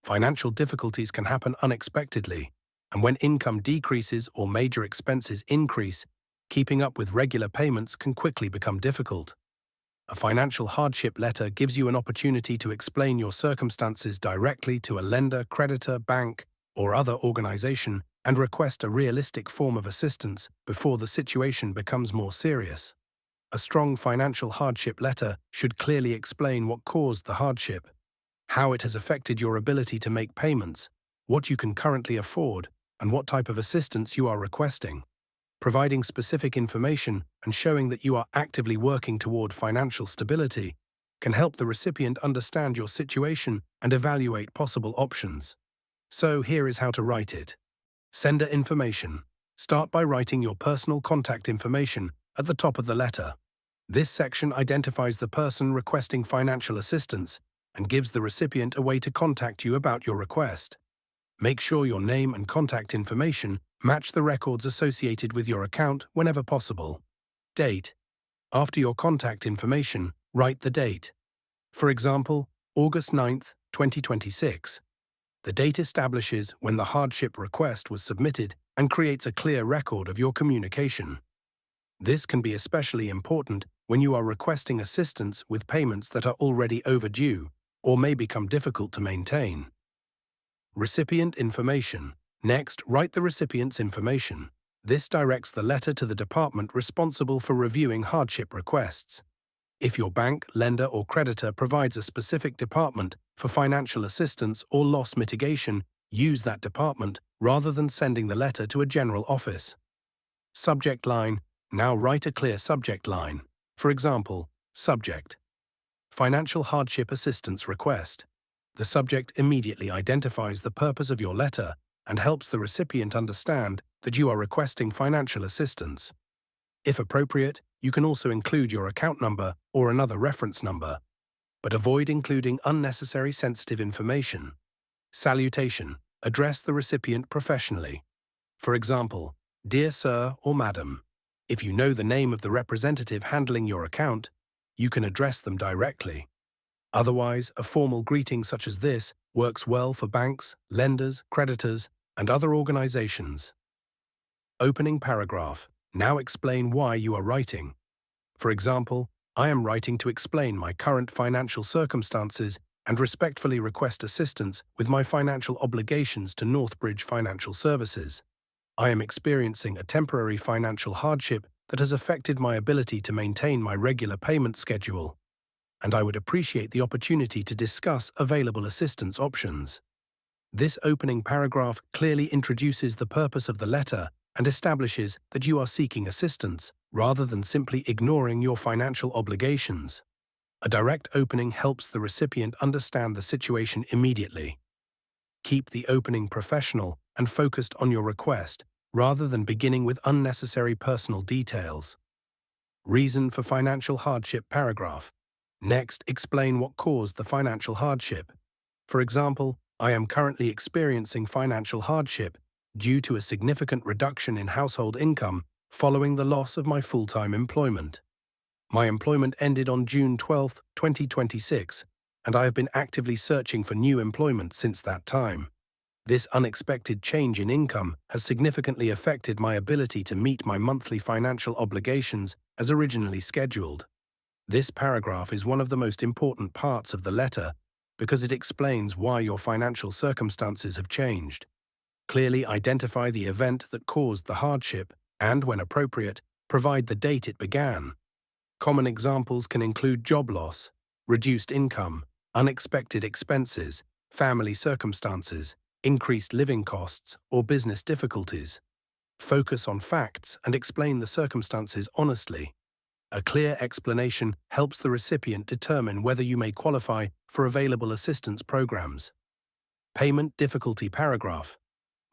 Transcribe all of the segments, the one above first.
Financial difficulties can happen unexpectedly, and when income decreases or major expenses increase, keeping up with regular payments can quickly become difficult. A financial hardship letter gives you an opportunity to explain your circumstances directly to a lender, creditor, bank, or other organization and request a realistic form of assistance before the situation becomes more serious. A strong financial hardship letter should clearly explain what caused the hardship, how it has affected your ability to make payments, what you can currently afford, and what type of assistance you are requesting. Providing specific information and showing that you are actively working toward financial stability can help the recipient understand your situation and evaluate possible options. So here is how to write it. Sender information. Start by writing your personal contact information at the top of the letter. This section identifies the person requesting financial assistance and gives the recipient a way to contact you about your request. Make sure your name and contact information match the records associated with your account whenever possible. Date. After your contact information, write the date. For example, August 9th, 2026. The date establishes when the hardship request was submitted and creates a clear record of your communication. This can be especially important when you are requesting assistance with payments that are already overdue or may become difficult to maintain. Recipient information. Next, write the recipient's information. This directs the letter to the department responsible for reviewing hardship requests. If your bank, lender, or creditor provides a specific department for financial assistance or loss mitigation, use that department rather than sending the letter to a general office. Subject line. Now write a clear subject line. For example, subject: Financial Hardship Assistance Request. The subject immediately identifies the purpose of your letter and helps the recipient understand that you are requesting financial assistance. If appropriate, you can also include your account number or another reference number, but avoid including unnecessary sensitive information. Salutation. Address the recipient professionally. For example, Dear Sir or Madam. If you know the name of the representative handling your account, you can address them directly. Otherwise, a formal greeting such as this works well for banks, lenders, creditors, and other organizations. Opening paragraph. Now explain why you are writing. For example, I am writing to explain my current financial circumstances and respectfully request assistance with my financial obligations to Northbridge Financial Services. I am experiencing a temporary financial hardship that has affected my ability to maintain my regular payment schedule, and I would appreciate the opportunity to discuss available assistance options. This opening paragraph clearly introduces the purpose of the letter and establishes that you are seeking assistance rather than simply ignoring your financial obligations. A direct opening helps the recipient understand the situation immediately. Keep the opening professional and focused on your request, rather than beginning with unnecessary personal details. Reason for financial hardship paragraph. Next, explain what caused the financial hardship. For example, I am currently experiencing financial hardship due to a significant reduction in household income following the loss of my full-time employment. My employment ended on June 12, 2026, and I have been actively searching for new employment since that time. This unexpected change in income has significantly affected my ability to meet my monthly financial obligations as originally scheduled. This paragraph is one of the most important parts of the letter because it explains why your financial circumstances have changed. Clearly identify the event that caused the hardship and, when appropriate, provide the date it began. Common examples can include job loss, reduced income, unexpected expenses, family circumstances, increased living costs, or business difficulties. Focus on facts and explain the circumstances honestly. A clear explanation helps the recipient determine whether you may qualify for available assistance programs. Payment difficulty paragraph.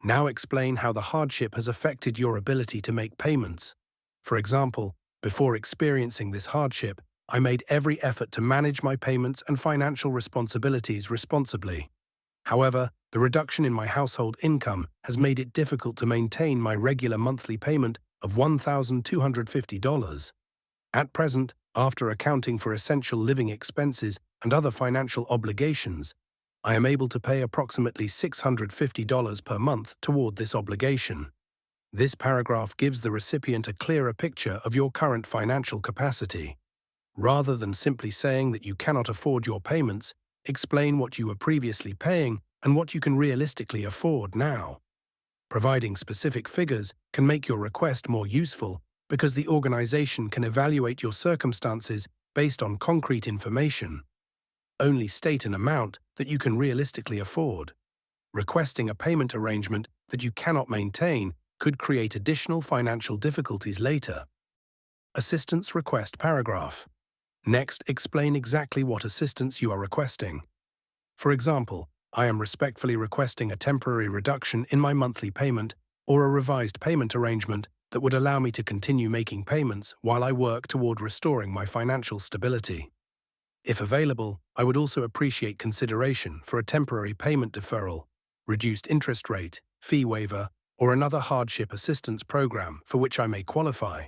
Now explain how the hardship has affected your ability to make payments. For example, before experiencing this hardship, I made every effort to manage my payments and financial responsibilities responsibly. However, the reduction in my household income has made it difficult to maintain my regular monthly payment of $1,250. At present, after accounting for essential living expenses and other financial obligations, I am able to pay approximately $650 per month toward this obligation. This paragraph gives the recipient a clearer picture of your current financial capacity. Rather than simply saying that you cannot afford your payments, explain what you were previously paying and what you can realistically afford now. Providing specific figures can make your request more useful because the organization can evaluate your circumstances based on concrete information. Only state an amount that you can realistically afford. Requesting a payment arrangement that you cannot maintain could create additional financial difficulties later. Assistance request paragraph. Next, explain exactly what assistance you are requesting. For example, I am respectfully requesting a temporary reduction in my monthly payment or a revised payment arrangement that would allow me to continue making payments while I work toward restoring my financial stability. If available, I would also appreciate consideration for a temporary payment deferral, reduced interest rate, fee waiver, or another hardship assistance program for which I may qualify.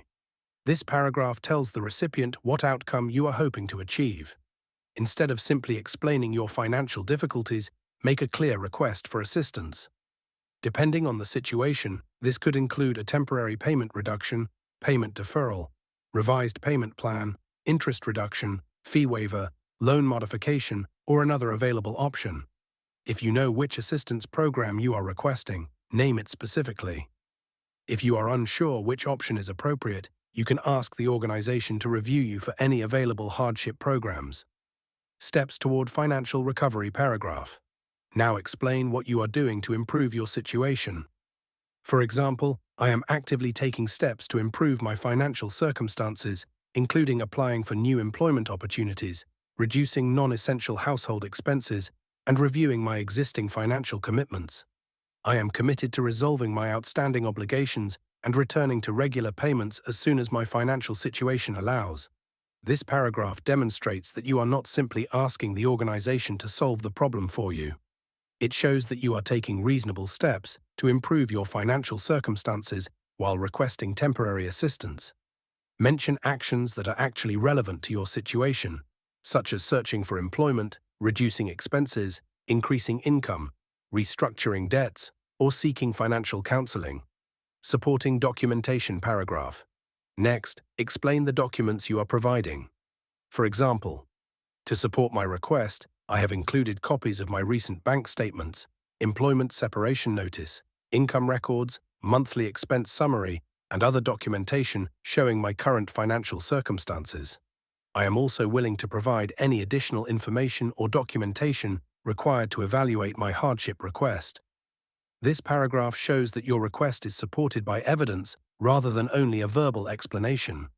This paragraph tells the recipient what outcome you are hoping to achieve. Instead of simply explaining your financial difficulties, make a clear request for assistance. Depending on the situation, this could include a temporary payment reduction, payment deferral, revised payment plan, interest reduction, fee waiver, loan modification, or another available option. If you know which assistance program you are requesting, name it specifically. If you are unsure which option is appropriate, you can ask the organization to review you for any available hardship programs. Steps toward financial recovery paragraph. Now explain what you are doing to improve your situation. For example, I am actively taking steps to improve my financial circumstances, including applying for new employment opportunities, reducing non-essential household expenses, and reviewing my existing financial commitments. I am committed to resolving my outstanding obligations and returning to regular payments as soon as my financial situation allows. This paragraph demonstrates that you are not simply asking the organization to solve the problem for you. It shows that you are taking reasonable steps to improve your financial circumstances while requesting temporary assistance. Mention actions that are actually relevant to your situation, such as searching for employment, reducing expenses, increasing income, restructuring debts, or seeking financial counseling. Supporting documentation paragraph. Next, explain the documents you are providing. For example, to support my request, I have included copies of my recent bank statements, employment separation notice, income records, monthly expense summary, and other documentation showing my current financial circumstances. I am also willing to provide any additional information or documentation required to evaluate my hardship request. This paragraph shows that your request is supported by evidence rather than only a verbal explanation.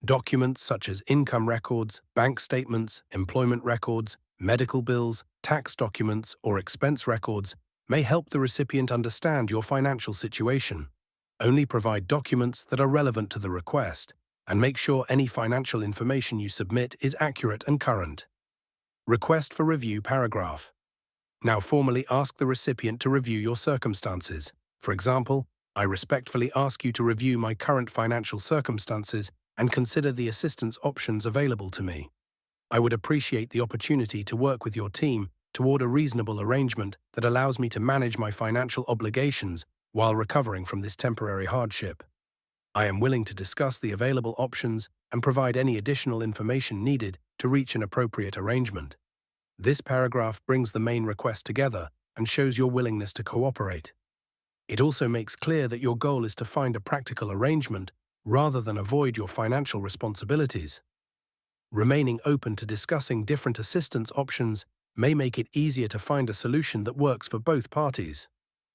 Documents such as income records, bank statements, employment records, medical bills, tax documents, or expense records may help the recipient understand your financial situation. Only provide documents that are relevant to the request, and make sure any financial information you submit is accurate and current. Request for review paragraph. Now formally ask the recipient to review your circumstances. For example, I respectfully ask you to review my current financial circumstances and consider the assistance options available to me. I would appreciate the opportunity to work with your team toward a reasonable arrangement that allows me to manage my financial obligations while recovering from this temporary hardship. I am willing to discuss the available options and provide any additional information needed to reach an appropriate arrangement. This paragraph brings the main request together and shows your willingness to cooperate. It also makes clear that your goal is to find a practical arrangement rather than avoid your financial responsibilities. Remaining open to discussing different assistance options may make it easier to find a solution that works for both parties.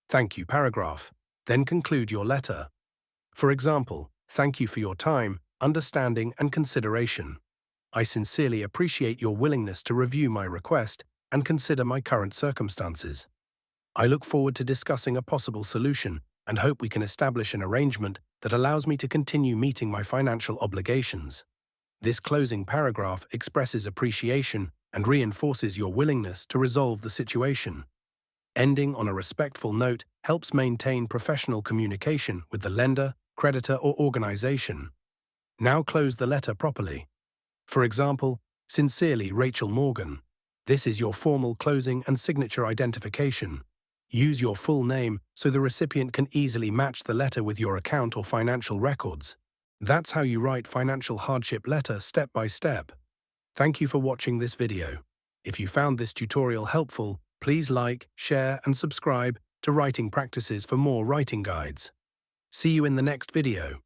Thank you paragraph. Then conclude your letter. For example, thank you for your time, understanding, and consideration. I sincerely appreciate your willingness to review my request and consider my current circumstances. I look forward to discussing a possible solution and hope we can establish an arrangement that allows me to continue meeting my financial obligations. This closing paragraph expresses appreciation and reinforces your willingness to resolve the situation. Ending on a respectful note helps maintain professional communication with the lender, creditor, or organization. Now close the letter properly. For example, sincerely Rachel Morgan. This is your formal closing and signature identification. Use your full name so the recipient can easily match the letter with your account or financial records. That's how you write financial hardship letter step by step. Thank you for watching this video. If you found this tutorial helpful, please like, share, and subscribe to Writing Practices for more writing guides. See you in the next video.